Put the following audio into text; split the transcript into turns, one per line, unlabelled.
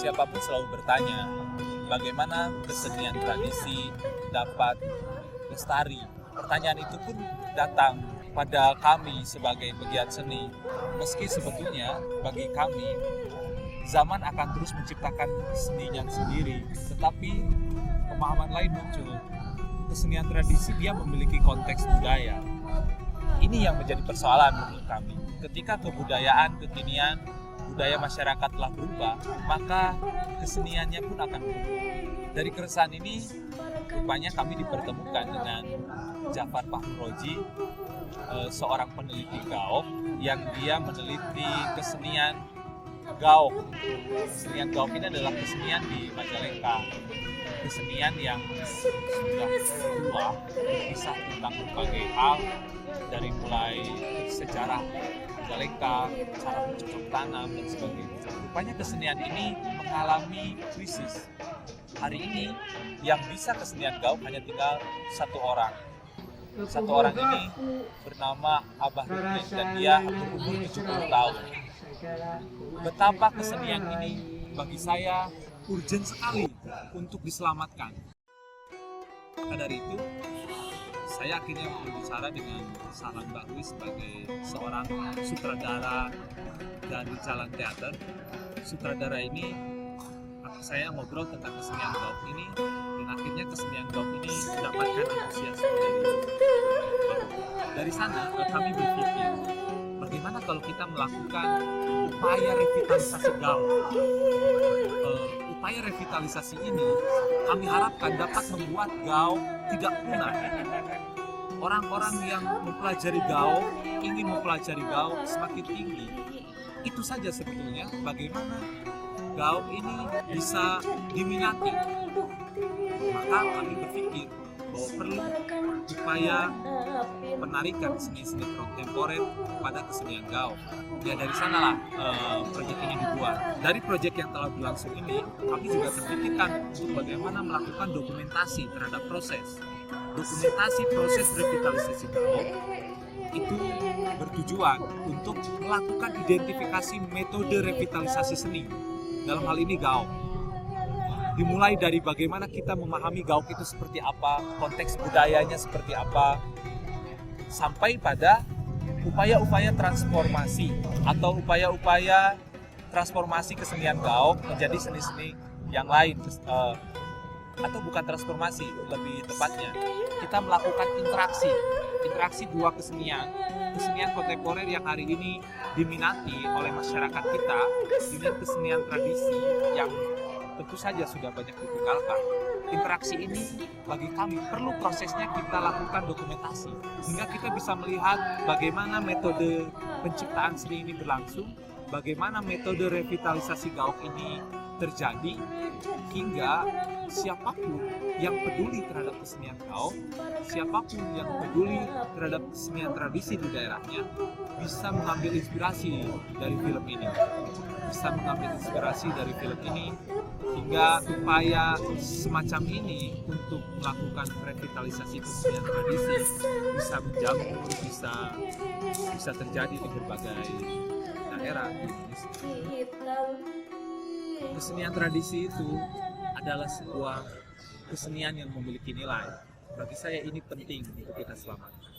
siapapun selalu bertanya, bagaimana kesenian tradisi dapat lestari. Pertanyaan itu pun datang pada kami sebagai pegiat seni. Meski sebetulnya bagi kami, zaman akan terus menciptakan seninya sendiri, tetapi pemahaman lain muncul. Kesenian tradisi dia memiliki konteks budaya. Ini yang menjadi persoalan menurut kami. Ketika kebudayaan kekinian, budaya masyarakat telah berubah, maka keseniannya pun akan berubah. Dari keresahan ini, rupanya kami dipertemukan dengan Jafar Fahroji, seorang peneliti gaok yang dia meneliti kesenian gaok. Kesenian gaok ini adalah kesenian di Majalengka. Kesenian yang sudah tua, berkisah tentang berbagai hal, dari mulai sejarah Majalengka, cara bercocok tanam, dan sebagainya. Rupanya kesenian ini mengalami krisis. Hari ini yang bisa kesenian gaok hanya tinggal satu orang. Satu orang ini bernama Abah Rukmin dan dia berumur 70 tahun. Betapa kesenian ini bagi saya urgent sekali untuk diselamatkan. Maka dari itu, saya akhirnya berbicara dengan Sahlan Bahwi sebagai seorang sutradara dari Jalan Teater. Sutradara ini, saya ngobrol tentang kesenian gaok ini, dan akhirnya kesenian gaok ini mendapatkan antusiasme dari sana. Kami berpikir, bagaimana kalau kita melakukan upaya revitalisasi gaok. Upaya revitalisasi ini kami harapkan dapat membuat gaok tidak punah. Orang-orang yang mempelajari gaok, ingin mempelajari gaok semakin tinggi. Itu saja sebetulnya bagaimana gaok ini bisa diminati. Maka kami berpikir bahwa perlu upaya penarikan seni-seni kontemporer pada kesenian gaok. Ya dari sanalah proyek ini dibuat. Dari proyek yang telah berlangsung ini, kami juga terpikirkan untuk bagaimana melakukan dokumentasi terhadap proses. Dokumentasi proses revitalisasi gaok itu bertujuan untuk melakukan identifikasi metode revitalisasi seni. Dalam hal ini gaok. Dimulai dari bagaimana kita memahami gaok itu seperti apa, konteks budayanya seperti apa, sampai pada upaya-upaya transformasi atau upaya-upaya transformasi kesenian gaok menjadi seni-seni yang lain, atau bukan transformasi, lebih tepatnya kita melakukan interaksi dua kesenian kontemporer yang hari ini diminati oleh masyarakat kita dengan kesenian tradisi yang tentu saja sudah banyak ditinggalkan. Interaksi ini bagi kami perlu prosesnya kita lakukan dokumentasi sehingga kita bisa melihat bagaimana metode penciptaan seni ini berlangsung, bagaimana metode revitalisasi gaok ini terjadi, hingga siapapun yang peduli terhadap kesenian gaok, siapapun yang peduli terhadap kesenian tradisi di daerahnya bisa mengambil inspirasi dari film ini. Hingga upaya semacam ini untuk melakukan revitalisasi kesenian tradisi bisa menjamur, bisa terjadi di berbagai daerah di Indonesia. Kesenian tradisi itu adalah sebuah kesenian yang memiliki nilai. Bagi saya ini penting untuk kita selamatkan.